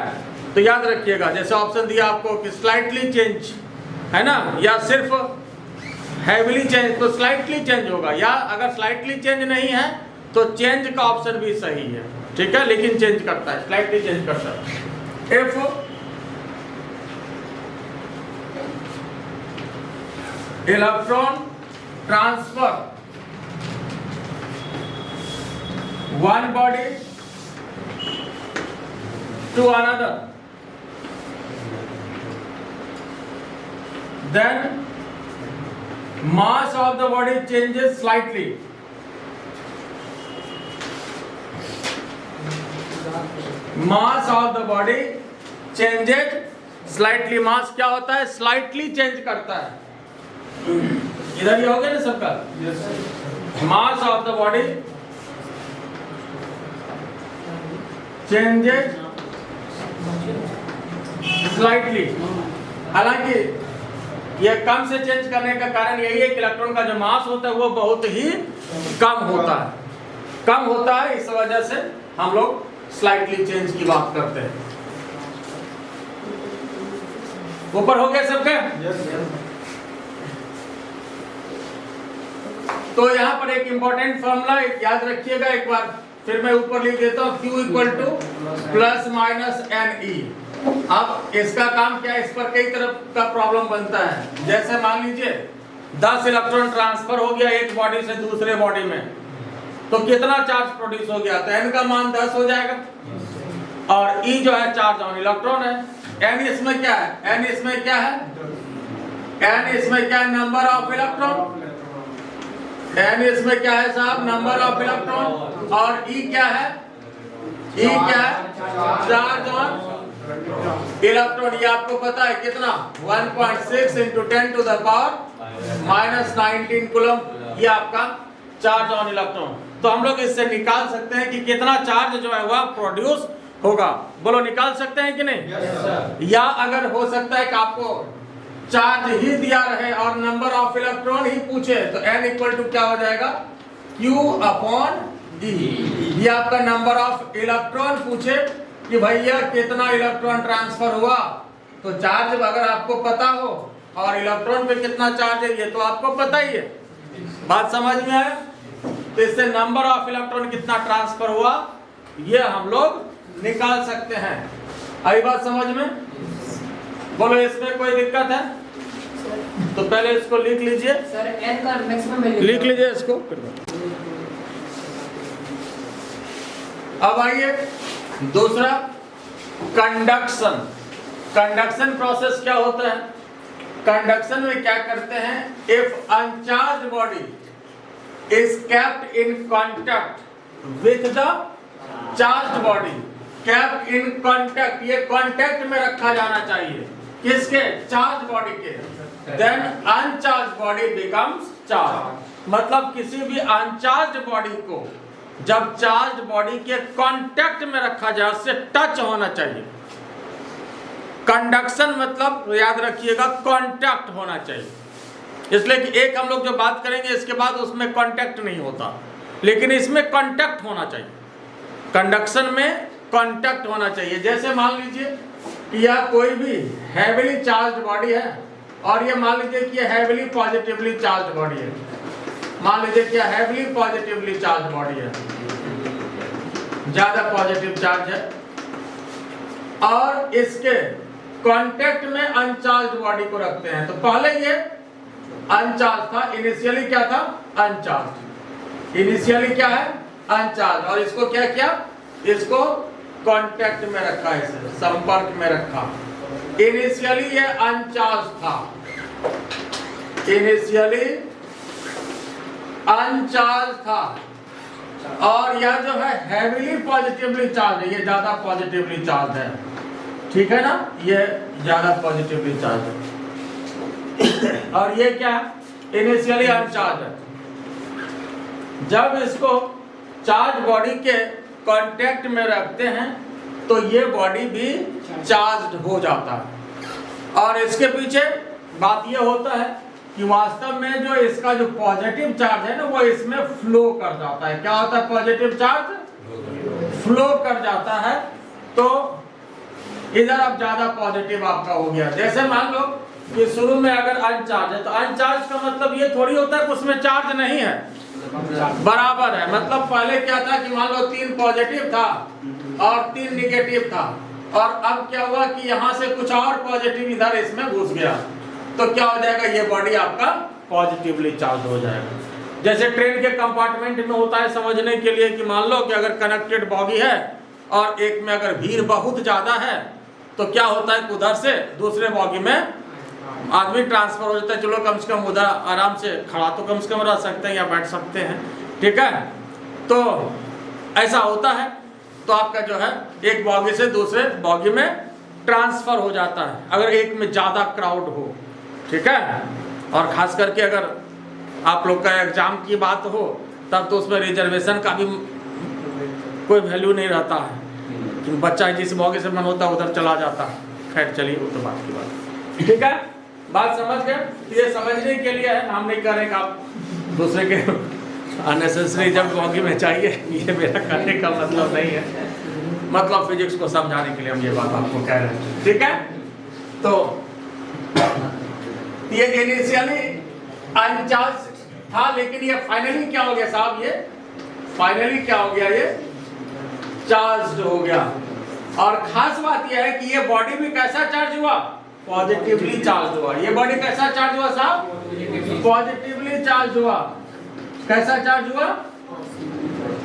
तो याद रखिएगा, जैसे ऑप्शन दिया आपको कि स्लाइटली चेंज है ना, या सिर्फ हैवीली चेंज, तो स्लाइटली चेंज होगा। या अगर स्लाइटली चेंज नहीं है तो चेंज का ऑप्शन भी सही है। ठीक है, लेकिन चेंज करता है, स्लाइटली चेंज करता है। If electron transfer one body to another, then mass of the body changes slightly. Mass of the body changes slightly. मास क्या होता है? स्लाइटली चेंज करता है। इधर ये हो गया ना सबका? Mass of the body changes slightly. हालांकि यह कम से चेंज करने का कारण यही है कि इलेक्ट्रॉन का जो मास होता है वो बहुत ही कम होता है। इस वजह से हम लोग स्लाइटली चेंज की बात करते हैं। ऊपर हो गया सबका? तो यहाँ पर एक इंपॉर्टेंट फॉर्मूला याद रखिएगा एक बार, फिर मैं ऊपर लिख देता हूँ, Q equal two plus minus NE। अब इसका काम क्या है? इस पर कई तरह का प्रॉब्लम बनता है। जैसे मान लीजिए 10 इलेक्ट्रॉन ट्रांसफर हो गया एक बॉडी से दूसरे बॉडी में, तो कितना चार्ज प्रोड्यूस हो गया? तो N का मान 10 हो जाएगा, और E जो है चार्ज ऑन इलेक्ट्रॉन है। N इसमें क्या है? N इसमें क्या है? Number of electron. N इसमें क्या है साहब? Number of electron. और E क्या है? Charge on electron. ये आपको पता है कितना? 1.6 × 10⁻⁻19 कूलम। ये आपका चार्ज ऑन इलेक्ट्रॉन। तो हम लोग इससे निकाल सकते हैं कि कितना चार्ज जो है वह प्रोड्यूस होगा। बोलो निकाल सकते हैं कि नहीं? yes, या अगर हो सकता है कि आपको चार्ज ही दिया रहे और नंबर ऑफ इलेक्ट्रॉन ही पूछे तो n इक्वल टू क्या हो जाएगा? Q upon E। ये आपका नंबर ऑफ इलेक्ट्रॉन पूछे कि भैया कितना इलेक्ट्रॉन ट्रांसफर हुआ, तो चार्ज अगर आपको पता हो और इलेक्ट्रॉन पे कितना चार्ज है ये तो आपको पता ही है। बात समझ में आया? तो इससे नंबर ऑफ इलेक्ट्रॉन कितना ट्रांसफर हुआ ये हम लोग निकाल सकते हैं। आई बात समझ में? बोलो इसमें कोई दिक्कत है? तो पहले इसको लिख लीजिए सर, n का मैक्सिमम वैल्यू लिख लीजिए इसको। अब आइए दूसरा, कंडक्शन। कंडक्शन प्रोसेस क्या होता है? कंडक्शन में क्या करते हैं? If uncharge body is kept in contact with the charge body, kept in contact, ये कांटेक्ट में रखा जाना चाहिए किसके? चार्ज बॉडी के। Then uncharge body becomes charge. मतलब किसी भी अनचार्ज बॉडी को जब चार्ज बॉडी के कांटेक्ट में रखा जाए, उससे टच होना चाहिए। कंडक्शन मतलब याद रखिएगा कांटेक्ट होना चाहिए। इसलिए कि एक हम लोग जो बात करेंगे इसके बाद उसमें कांटेक्ट नहीं होता, लेकिन इसमें कांटेक्ट होना चाहिए। कंडक्शन में कांटेक्ट होना चाहिए। जैसे मान लीजिए कि यह कोई भी हैवीली चार्ज बॉडी है और ये मान लीजिए कि यह हैवीली पॉजिटिवली चार्ज बॉडी है। मान लीजिए कि यह हैवीली पॉजिटिवली चार्ज बॉडी है, ज्यादा पॉजिटिव चार्ज है, और इसके कांटेक्ट में अनचार्ज बॉडी को रखते हैं। तो पहले ये अनचार्ज था, इनिशियली क्या था? अनचार्ज। इनिशियली क्या है? अनचार्ज। और इसको क्या किया? इसको कांटेक्ट में रखा, इसे संपर्क में रखा। इनिशियली ये अनचार्ज था, इनिशियली अनचार्ज था, और यह जो है हैवीली पॉजिटिवली चार्ज है, ये ज्यादा पॉजिटिवली चार्ज है। ठीक है ना? ये ज्यादा पॉजिटिवली चार्ज है। और ये क्या है? इनिशियली अनचार्ज है। जब इसको चार्ज बॉडी के कांटेक्ट में रखते हैं तो ये बॉडी भी चार्ज्ड हो जाता है। और इसके पीछे बात ये होता है कि वास्तव में जो इसका जो पॉजिटिव चार्ज है ना वो इसमें फ्लो कर जाता है। क्या होता है? पॉजिटिव चार्ज फ्लो कर जाता है। तो इधर अब ज्यादा पॉजिटिव आपका हो गया। जैसे मान लो कि शुरू में अगर अनचार्ज है तो अनचार्ज का मतलब ये थोड़ी होता है कि उसमें चार्ज नहीं है, बराबर है। मतलब पहले क्या था कि मान लो 3 पॉजिटिव था और 3 निगेटिव था, और अब क्या हुआ कि यहाँ से कुछ और पॉजिटिव इधर इसमें घुस गया, तो क्या हो जाएगा? ये बॉडी आपका पॉजिटिवली चार्ज हो जाएगा। जैसे ट्रेन के कंपार्टमेंट में होता है समझने के लिए कि मान लो कि अगर कनेक्टेड बॉगी है और एक में अगर भीड़ बहुत ज्यादा है तो क्या होता है कि उधर से दूसरे बॉगी में आदमी ट्रांसफर हो जाता है। चलो कम से कम उधर आराम से खड़ा तो कम से कम रह सकते हैं या बैठ सकते हैं। ठीक है? तो ऐसा होता है। तो आपका जो है एक बॉगी से दूसरे बॉगी में ट्रांसफर हो जाता है अगर एक में ज्यादा क्राउड हो। ठीक है? और खास करके अगर आप लोग का एग्जाम की बात हो तब तो उसमें रिजर्वेशन का भी कोई वैल्यू नहीं रहता है कि बच्चा जिस बॉगी से मन होता है उधर चला जाता है। खैर चलिए वो तो बात की बात। ठीक है? बात समझ गए? ये समझने के लिए है, हम नहीं कह रहे कि आप दूसरे के अननेसेसरी जब बॉगी में चाहिए, ये मेरा कहने का मतलब नहीं है। मतलब फिजिक्स को समझाने के लिए हम ये बात आपको कह रहे हैं। ठीक है? तो ये इनिशियली अनचार्ज था, लेकिन ये फाइनली क्या हो गया साहब? ये फाइनली क्या हो गया? ये चार्ज हो गया। और खास बात यह है कि ये बॉडी भी कैसा चार्ज हुआ? पॉजिटिवली चार्ज हुआ। ये बॉडी कैसा चार्ज हुआ साहब? पॉजिटिवली चार्ज हुआ। कैसा चार्ज हुआ?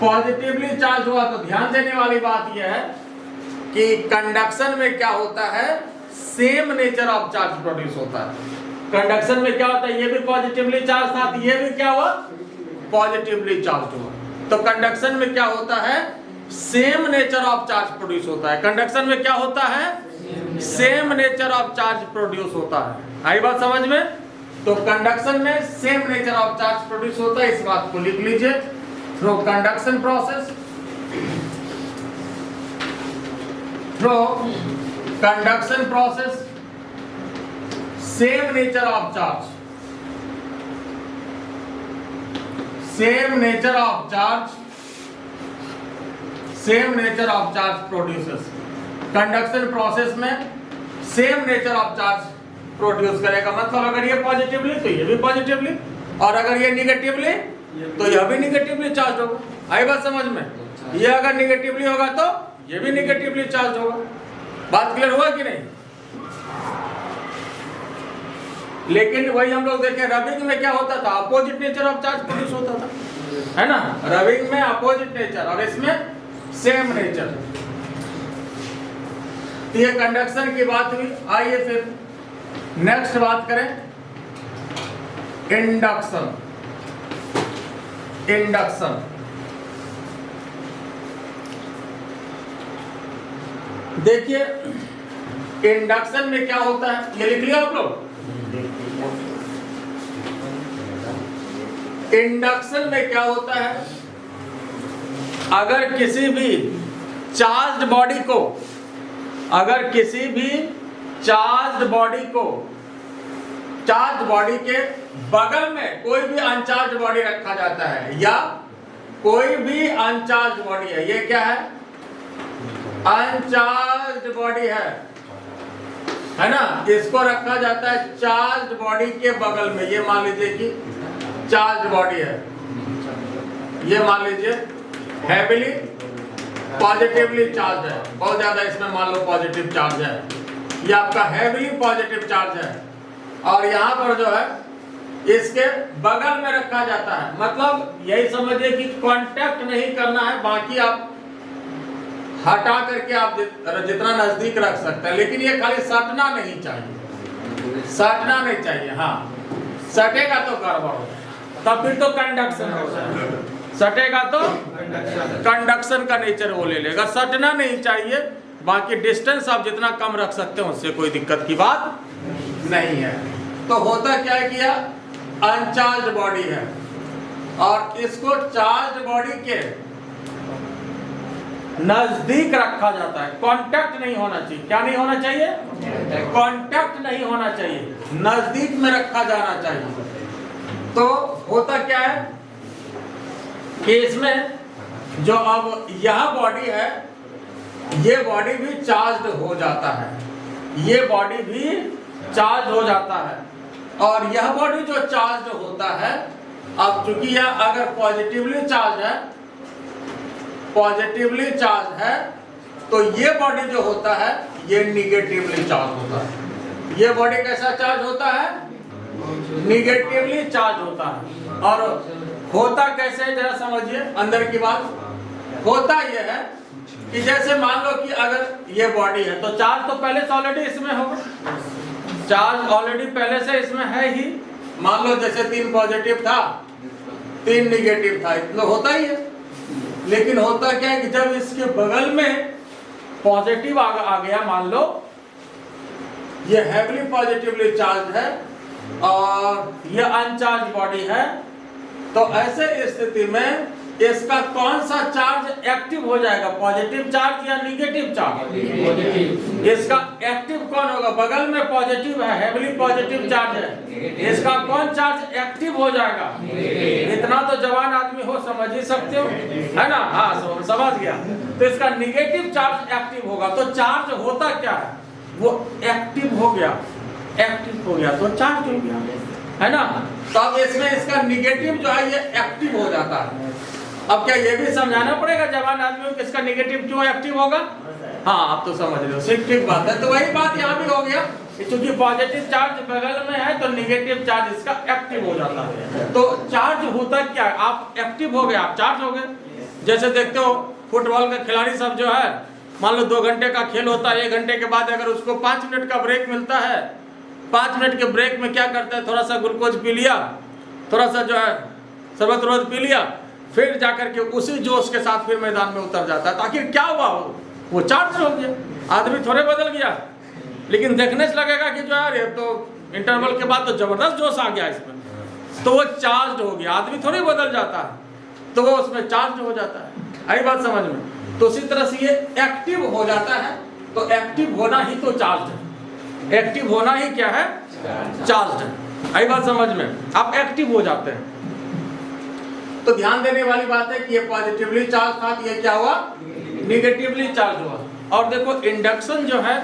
पॉजिटिवली चार्ज हुआ। तो ध्यान देने वाली बात यह है कि कंडक्शन में क्या होता है? Same nature of charge produce होता है। कंडक्शन में क्या होता है? ये भी पॉजिटिवली चार्ज था, ये भी क्या हुआ? पॉजिटिवली चार्ज हुआ। तो कंडक्शन में क्या होता है? Same nature of charge produce होता है। कंडक्शन में क्या होता है? Same nature of charge produce होता है। आई बात समझ में? तो कंडक्शन में same nature of charge produce होता है, इस बात को लिख लीजिए। Through conduction process through conduction process, same nature of charge, same nature of charge, same nature of charge produces. Conduction process में same nature of charge produce करेगा, मतलब अगर ये पॉजिटिवली तो ये भी पॉजिटिवली, और अगर ये निगेटिवली तो यह भी निगेटिवली चार्ज होगा। आई बात समझ में? ये अगर निगेटिवली होगा तो ये भी निगेटिवली चार्ज होगा। बात क्लियर हुआ कि नहीं? लेकिन वही हम लोग देखें, रबिंग में क्या होता था, opposite nature of charge produce होता था, है ना? रबिंग में अपोजिट नेचर और इसमें सेम नेचर। तो ये कंडक्शन की बात हुई। आइए फिर नेक्स्ट बात करें इंडक्शन। इंडक्शन देखिए, इंडक्शन में क्या होता है, ये लिख लिया आप लोग। इंडक्शन में क्या होता है, अगर किसी भी चार्ज्ड बॉडी को, अगर किसी भी चार्ज्ड बॉडी को, चार्ज बॉडी के बगल में कोई भी अनचार्ज बॉडी रखा जाता है, या कोई भी अनचार्ज बॉडी है, ये क्या है, अनचार्ज बॉडी है ना? इसको रखा जाता है चार्ज बॉडी के बगल में। ये मान लीजिए कि चार्ज बॉडी है, ये मान लीजिए हैवीली पॉजिटिवली चार्ज है, बहुत ज्यादा इसमें मान लो पॉजिटिव चार्ज है, ये आपका हैवीली पॉजिटिव चार्ज है, और यहाँ पर जो है इसके बगल में रखा जाता है। मतलब यही समझिए कि कांटेक्ट नहीं करना है, बाकी आप हटा करके आप जितना नजदीक रख सकते हैं, लेकिन ये खाली सटना नहीं चाहिए, सटना नहीं चाहिए। हाँ, सटेगा तो गड़बड़ हो जाएगा, तब फिर तो कंडक्शन हो जाएगा। सटेगा तो कंडक्शन का नेचर वो ले लेगा, सटना नहीं चाहिए। बाकी डिस्टेंस आप जितना कम रख सकते हैं उससे कोई दिक्कत की बात नहीं है। तो होता क्या है कि यह अनचार्ज बॉडी है और इसको चार्ज बॉडी के नजदीक रखा जाता है। कांटेक्ट नहीं होना चाहिए। क्या नहीं होना चाहिए? कांटेक्ट नहीं होना चाहिए, नजदीक में रखा जाना चाहिए। तो होता क्या है कि इसमें जो अब यह बॉडी है, ये बॉडी भी चार्ज हो जाता है, ये बॉडी भी चार्ज हो जाता है, और यह बॉडी जो चार्ज होता है, अब चूंकि यह अगर पॉजिटिवली चार्ज है, पॉजिटिवली चार्ज है, तो ये बॉडी जो होता है ये निगेटिवली चार्ज होता है। ये बॉडी कैसा चार्ज होता है? निगेटिवली चार्ज होता है। और होता कैसे है जरा समझिए, अंदर की बात। होता यह है कि जैसे मान लो कि अगर ये बॉडी है तो चार्ज तो पहले से ऑलरेडी इसमें होगा, चार्ज ऑलरेडी पहले से इसमें है ही। मान लो जैसे 3 पॉजिटिव था 3 निगेटिव था, इतना होता ही है। लेकिन होता क्या है कि जब इसके बगल में पॉजिटिव आ गया, मान लो ये हैवीली पॉजिटिवली चार्ज है और ये अनचार्ज बॉडी है, तो ऐसे स्थिति में इसका कौन सा चार्ज एक्टिव हो जाएगा, पॉजिटिव चार्ज या निगेटिव चार्ज? इसका एक्टिव कौन होगा? बगल में पॉजिटिव है, हैवीली पॉजिटिव चार्ज है, इसका कौन चार्ज एक्टिव हो जाएगा? इतना तो जवान आदमी हो, समझ ही सकते हो, है ना? हाँ, समझ गया। तो इसका निगेटिव चार्ज एक्टिव होगा। तो चार्ज होता क्या है, वो एक्टिव हो गया, एक्टिव हो गया तो चार्ज हो गया, है ना? तो अब इसमें इसका निगेटिव जो है ये एक्टिव हो जाता है। अब क्या ये भी समझाना पड़ेगा जवान आदमियों को इसका निगेटिव क्यों एक्टिव होगा? हाँ, आप तो समझ रहे हो, ठीक बात है। तो वही बात यहाँ भी हो गया, क्योंकि पॉजिटिव चार्ज बगल में है तो निगेटिव चार्ज इसका एक्टिव हो जाता है। तो चार्ज होता क्या है, आप एक्टिव हो गए, आप चार्ज हो गए। जैसे देखते हो फुटबॉल का खिलाड़ी सब जो है, मान लो 2 घंटे का खेल होता है, 1 घंटे के बाद अगर उसको 5 मिनट का ब्रेक मिलता है, 5 मिनट के ब्रेक में क्या करता है, थोड़ा सा ग्लूकोज पी लिया, थोड़ा सा जो है शरबत वरबत पी लिया, फिर जाकर के उसी जोश के साथ फिर मैदान में उतर जाता है। ताकि क्या हुआ, वो चार्ज हो गया, आदमी थोड़े बदल गया, लेकिन देखने से लगेगा कि जो यार ये तो इंटरवल के बाद तो जबरदस्त जोश आ गया इसमें, तो वो चार्ज हो गया, आदमी थोड़ी बदल जाता है, तो वो उसमें चार्ज हो जाता है। आई बात समझ में? तो उसी तरह से ये एक्टिव हो जाता है। तो एक्टिव होना ही तो चार्ज है, एक्टिव होना ही क्या है, चार्ज है। आई बात समझ में, आप एक्टिव हो जाते हैं। तो ध्यान देने वाली बात है कि ये पॉजिटिवली चार्ज था, ये क्या हुआ, निगेटिवली चार्ज हुआ। और देखो इंडक्शन जो है,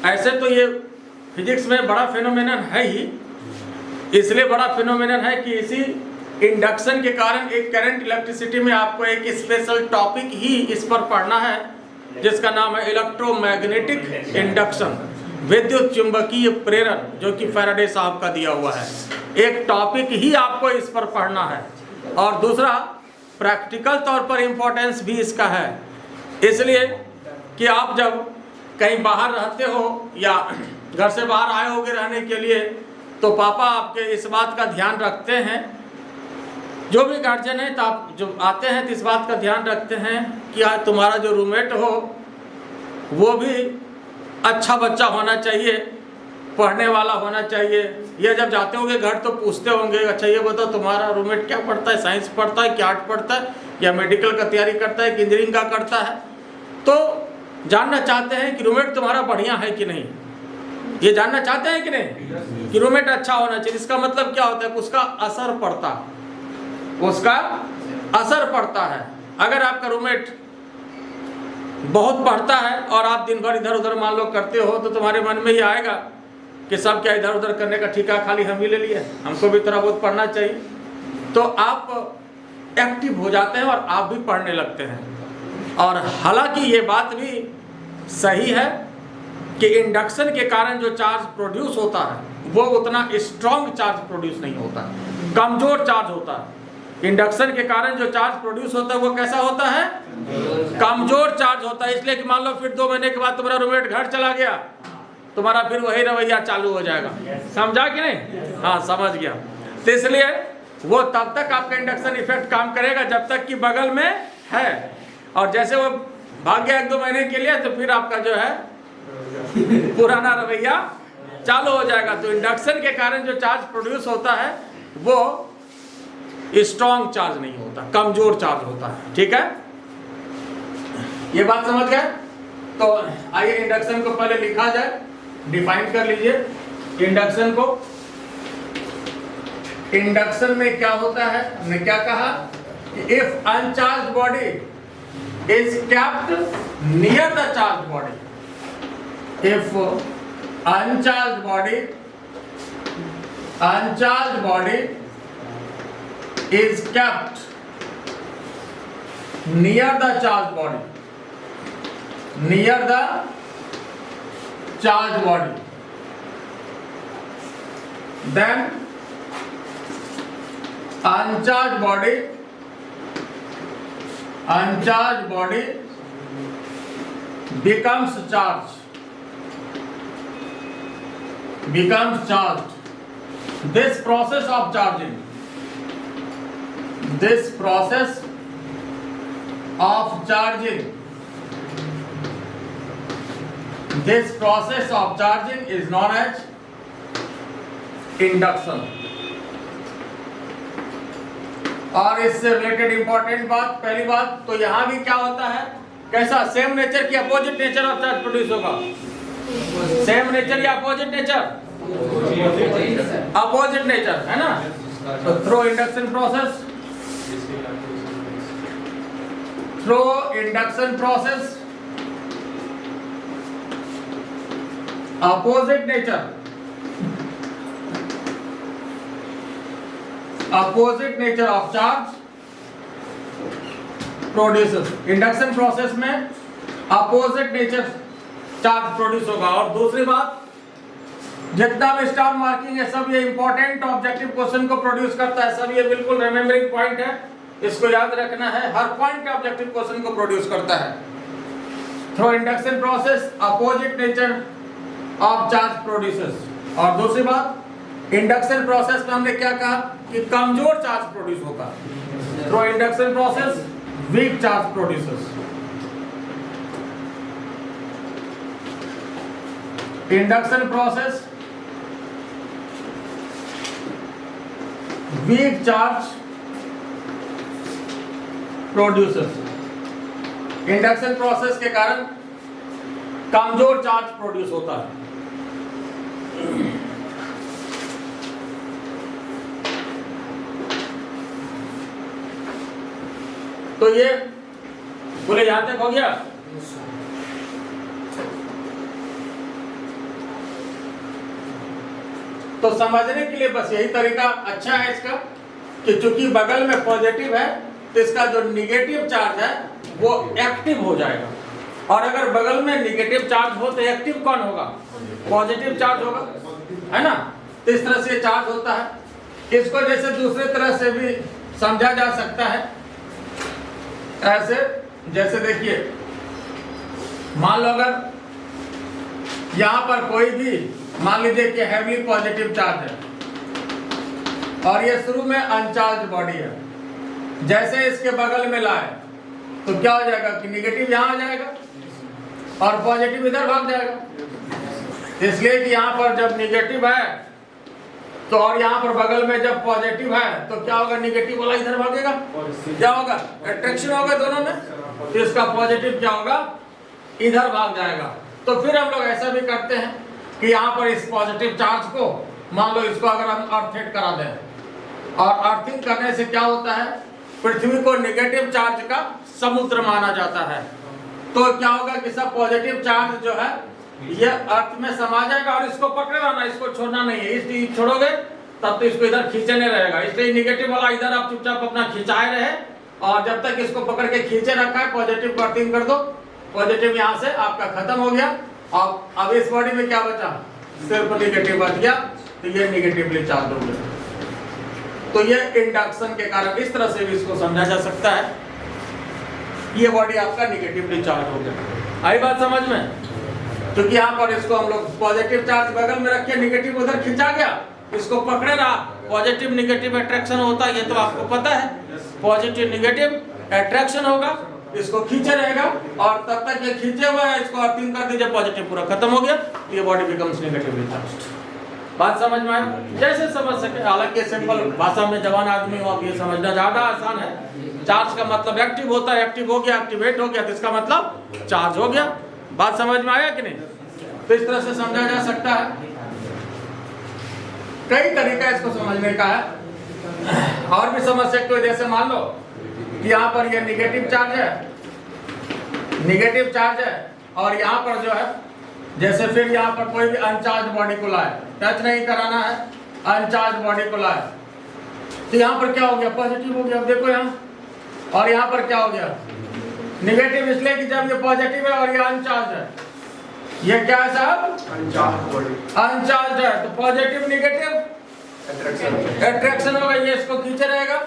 ऐसे तो ये फिजिक्स में बड़ा फिनोमेनन है ही, इसलिए बड़ा फिनोमेनन है कि इसी इंडक्शन के कारण एक करंट इलेक्ट्रिसिटी में आपको एक स्पेशल टॉपिक ही इस पर पढ़ना है, जिसका नाम है इलेक्ट्रोमैग्नेटिक इंडक्शन, विद्युत चुंबकीय प्रेरण, जो कि फैराडे साहब का दिया हुआ है। एक टॉपिक ही आपको इस पर पढ़ना है। और दूसरा, प्रैक्टिकल तौर पर इम्पोर्टेंस भी इसका है, इसलिए कि आप जब कहीं बाहर रहते हो या घर से बाहर आए होगे रहने के लिए, तो पापा आपके इस बात का ध्यान रखते हैं, जो भी गार्जियन है, तो आप जो आते हैं तो इस बात का ध्यान रखते हैं कि आज तुम्हारा जो रूममेट हो वो भी अच्छा बच्चा होना चाहिए, पढ़ने वाला होना चाहिए। ये जब जाते होंगे घर तो पूछते होंगे, अच्छा ये बताओ तुम्हारा रूममेट क्या पढ़ता है, साइंस पढ़ता है कि आर्ट पढ़ता है, या मेडिकल का तैयारी करता है कि इंजीनियरिंग का करता है। तो जानना चाहते हैं कि रूममेट तुम्हारा बढ़िया है कि नहीं, ये जानना चाहते हैं कि नहीं, कि रूममेट अच्छा होना चाहिए। इसका मतलब क्या होता है, उसका असर पड़ता है, उसका असर पड़ता है। अगर आपका रूममेट बहुत पढ़ता है और आप दिन भर इधर उधर मान लो करते हो, तो तुम्हारे मन में ही आएगा कि सब क्या इधर उधर करने का ठेका खाली हम ही ले लिए, हमको भी थोड़ा बहुत पढ़ना चाहिए। तो आप एक्टिव हो जाते हैं और आप भी पढ़ने लगते हैं। और हालांकि ये बात भी सही है कि इंडक्शन के कारण जो चार्ज प्रोड्यूस होता है वो उतना स्ट्रॉन्ग चार्ज प्रोड्यूस नहीं होता, कमजोर चार्ज होता है। इंडक्शन के कारण जो चार्ज प्रोड्यूस होता है वो कैसा होता है, कमजोर चार्ज होता है। इसलिए कि मान लो फिर 2 महीने के बाद तुम्हारा रूममेट घर चला गया, तुम्हारा फिर वही रवैया चालू हो जाएगा। समझा कि नहीं? हाँ, समझ गया। तो इसलिए वो तब तक आपका इंडक्शन इफेक्ट काम करेगा जब तक कि बगल में है, और जैसे वो भाग गया 1-2 महीने के लिए, तो फिर आपका जो है पुराना रवैया चालू हो जाएगा। तो इंडक्शन के कारण जो चार्ज प्रोड्यूस होता है वो स्ट्रॉन्ग चार्ज नहीं होता, कमजोर चार्ज होता है। ठीक है, ये बात समझ गए? तो आइए इंडक्शन को पहले लिखा जाए, डिफाइन कर लीजिए इंडक्शन को। इंडक्शन में क्या होता है, हमने क्या कहा कि if uncharge body is kept near the charge body, if uncharged body is kept near the charged body, then uncharged body becomes charged. This process of charging is known as induction। और इससे related important बात, पहली बात तो यहां भी क्या होता है, कैसा, सेम नेचर की opposite nature of charge produce होगा। सेम नेचर या अपोजिट नेचर, अपोजिट नेचर है ना। तो through induction process opposite nature of charge produces. Induction process में अपोजिट नेचर चार्ज प्रोड्यूस होगा। और दूसरी बात, जितना भी स्टार मार्किंग है सब ये इंपॉर्टेंट ऑब्जेक्टिव क्वेश्चन को प्रोड्यूस करता है, सब ये बिल्कुल रिमेम्बरिंग पॉइंट है, इसको याद रखना है। हर पॉइंट ऑब्जेक्टिव क्वेश्चन को प्रोड्यूस करता है। Through induction process opposite nature of charge produces. और दूसरी बात, इंडक्शन प्रोसेस में हमने क्या कहा कि कमजोर चार्ज प्रोड्यूस होता है। Through induction process weak charge produces. Induction process weak charge produces. Induction process के कारण कमजोर चार्ज प्रोड्यूस होता है। तो ये बोले यहां तक हो गया। तो समझने के लिए बस यही तरीका अच्छा है इसका कि चूंकि बगल में पॉजिटिव है तो इसका जो निगेटिव चार्ज है वो एक्टिव हो जाएगा, और अगर बगल में निगेटिव चार्ज हो तो एक्टिव कौन होगा? पॉजिटिव चार्ज होगा, है ना। तो इस तरह से चार्ज होता है। इसको जैसे दूसरे तरह से भी समझा जा सकता है, ऐसे जैसे देखिए, मान लो अगर यहां पर कोई भी मान लीजिए कि हैवी पॉजिटिव चार्ज है और ये शुरू में अनचार्ज बॉडी है, जैसे इसके बगल में लाए तो क्या हो जाएगा कि निगेटिव यहां आ जाएगा और पॉजिटिव इधर भाग जाएगा। इसलिए कि यहां पर जब निगेटिव है तो और यहां पर बगल में जब पॉजिटिव है तो क्या होगा? निगेटिव वाला इधर भागेगा, क्या होगा? अट्रैक्शन होगा दोनों में, तो इसका पॉजिटिव क्या होगा? इधर भाग जाएगा। तो फिर हम लोग ऐसा भी करते हैं कि यहाँ पर इस पॉजिटिव चार्ज को मान लो इसको अगर हम अर्थ करा दें, और अर्थिंग करने से क्या होता है? पृथ्वी को निगेटिव चार्ज का समुद्र माना जाता है। तो क्या होगा कि सब पॉजिटिव चार्ज जो है ये अर्थ में समा जाएगा और इसको पकड़े रहना, इसको छोड़ना नहीं है। इसलिए छोड़ोगे तब तो इसको इधर खींचे नहीं रहेगा, इसलिए निगेटिव वाला इधर आप चुपचाप अपना खिंचाए रहे, और जब तक इसको पकड़ के खींचे रखा है पॉजिटिव को अर्थिंग कर दो, पॉजिटिव यहाँ से आपका खत्म हो गया। और अब इस बॉडी में क्या बचा? सिर्फ निगेटिव बच गया, तो ये निगेटिवली चार्ज हो गया। तो ये इंडक्शन के कारण इस तरह से भी इसको समझा जा सकता है, ये बॉडी आपका निगेटिवली चार्ज हो गया। आई बात समझ में? क्योंकि यहाँ पर इसको हम लोग पॉजिटिव चार्ज बगल में रखे, निगेटिव उधर खिंचा गया, इसको पकड़े रहा, पॉजिटिव निगेटिव अट्रैक्शन होता है, ये तो आपको पता है। पॉजिटिव निगेटिव अट्रैक्शन होगा, इसको खींचे रहेगा, और तब तक ये खींचे हुआ है, इसको अर्थिंग कर दीजिए, पॉजिटिव पूरा खत्म हो गया, ये बॉडी बिकम्स निगेटिवली चार्ज्ड। बात समझ में आई? जैसे समझ सके, हालांकि सिंपल भाषा में जवान आदमी हो आप ये समझना ज्यादा आसान है। चार्ज का मतलब एक्टिव होता है, एक्टिव हो गया, एक्टिवेट हो गया, तो इसका मतलब चार्ज हो गया। बात समझ में आया कि नहीं? तो इस तरह से समझा जा सकता है। कई तरीका इसको समझने का है, और भी समझ सकते हो। जैसे मान लो कि यहाँ पर ये निगेटिव चार्ज है, निगेटिव चार्ज है, और यहाँ पर जो है जैसे फिर यहाँ पर कोई भी अनचार्ज बॉडी को लाए, टच नहीं कराना है, अनचार्ज बॉडी को लाए, तो यहाँ पर क्या हो गया? पॉजिटिव हो गया। अब देखो यहाँ, और यहाँ पर क्या हो गया? निगेटिव, इसलिए कि जब ये पॉजिटिव है और ये अनचार्ज है, ये क्या है साहब? अनचार्ज है, तो पॉजिटिव निगेटिव अट्रैक्शन होगा, ये इसको खींचे रहेगा,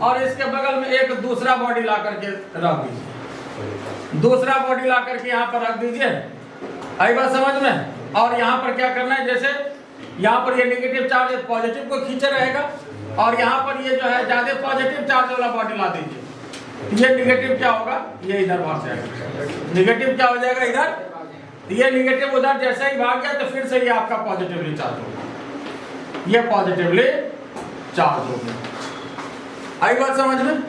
और इसके बगल में एक दूसरा बॉडी ला करके रख दीजिए, दूसरा बॉडी ला करके यहाँ पर रख दीजिए। आई बात समझ में? और यहाँ पर क्या करना है? जैसे यहाँ पर ये निगेटिव चार्ज पॉजिटिव को खींचे रहेगा, और यहाँ पर ये जो है ज्यादा पॉजिटिव चार्ज वाला बॉडी ला दीजिए, ये निगेटिव क्या होगा? ये इधर भाग जाएगा, निगेटिव क्या हो जाएगा? इधर। ये निगेटिव उधर जैसे ही भाग गया तो फिर से ये आपका पॉजिटिवली चार्ज होगा, ये पॉजिटिवली चार्ज हो गया। आई बात समझ में?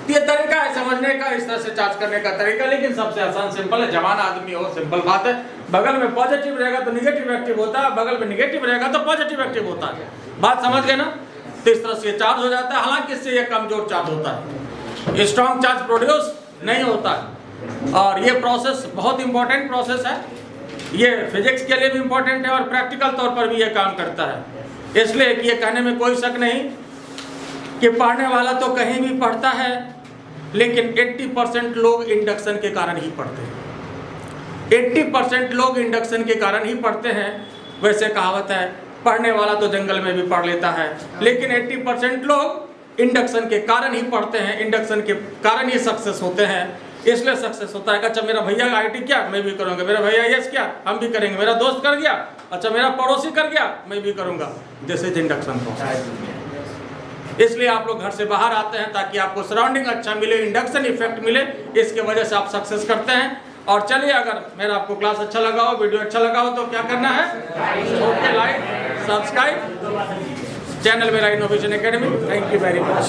ये तरीका है समझने का, इस तरह से चार्ज करने का तरीका, लेकिन सबसे आसान सिंपल है। जवान आदमी हो, सिंपल बात है। बगल में पॉजिटिव रहेगा तो निगेटिव एक्टिव होता है, बगल में निगेटिव रहेगा तो पॉजिटिव एक्टिव होता है। बात समझ गए ना? तो इस तरह से चार्ज हो जाता है। हालांकि इससे ये कमजोर चार्ज होता है, स्ट्रॉन्ग चार्ज प्रोड्यूस नहीं होता है। और ये प्रोसेस बहुत इंपॉर्टेंट प्रोसेस है, ये फिजिक्स के लिए भी इंपॉर्टेंट है और प्रैक्टिकल तौर पर भी ये काम करता है। इसलिए कि ये कहने में कोई शक नहीं कि पढ़ने वाला तो कहीं भी पढ़ता है, लेकिन 80% लोग इंडक्शन के कारण ही पढ़ते हैं। 80% लोग इंडक्शन के कारण ही पढ़ते हैं। वैसे कहावत है, पढ़ने वाला तो जंगल में भी पढ़ लेता है, लेकिन 80% लोग इंडक्शन के कारण ही पढ़ते हैं, इंडक्शन के कारण ही सक्सेस होते हैं। इसलिए सक्सेस होता है। अच्छा मेरा भैया आईटी किया, मैं भी करूँगा, मेरा भैया यस किया, हम भी करेंगे, मेरा दोस्त कर गया, अच्छा मेरा पड़ोसी कर गया, मैं भी करूँगा। This is induction process. इसलिए आप लोग घर से बाहर आते हैं ताकि आपको सराउंडिंग अच्छा मिले, इंडक्शन इफेक्ट मिले, इसके वजह से आप सक्सेस करते हैं। और चलिए, अगर मेरा आपको क्लास अच्छा लगा हो, वीडियो अच्छा लगा हो, तो क्या करना है? ओके, लाइक, सब्सक्राइब चैनल मेरा innovation academy. Thank you very much.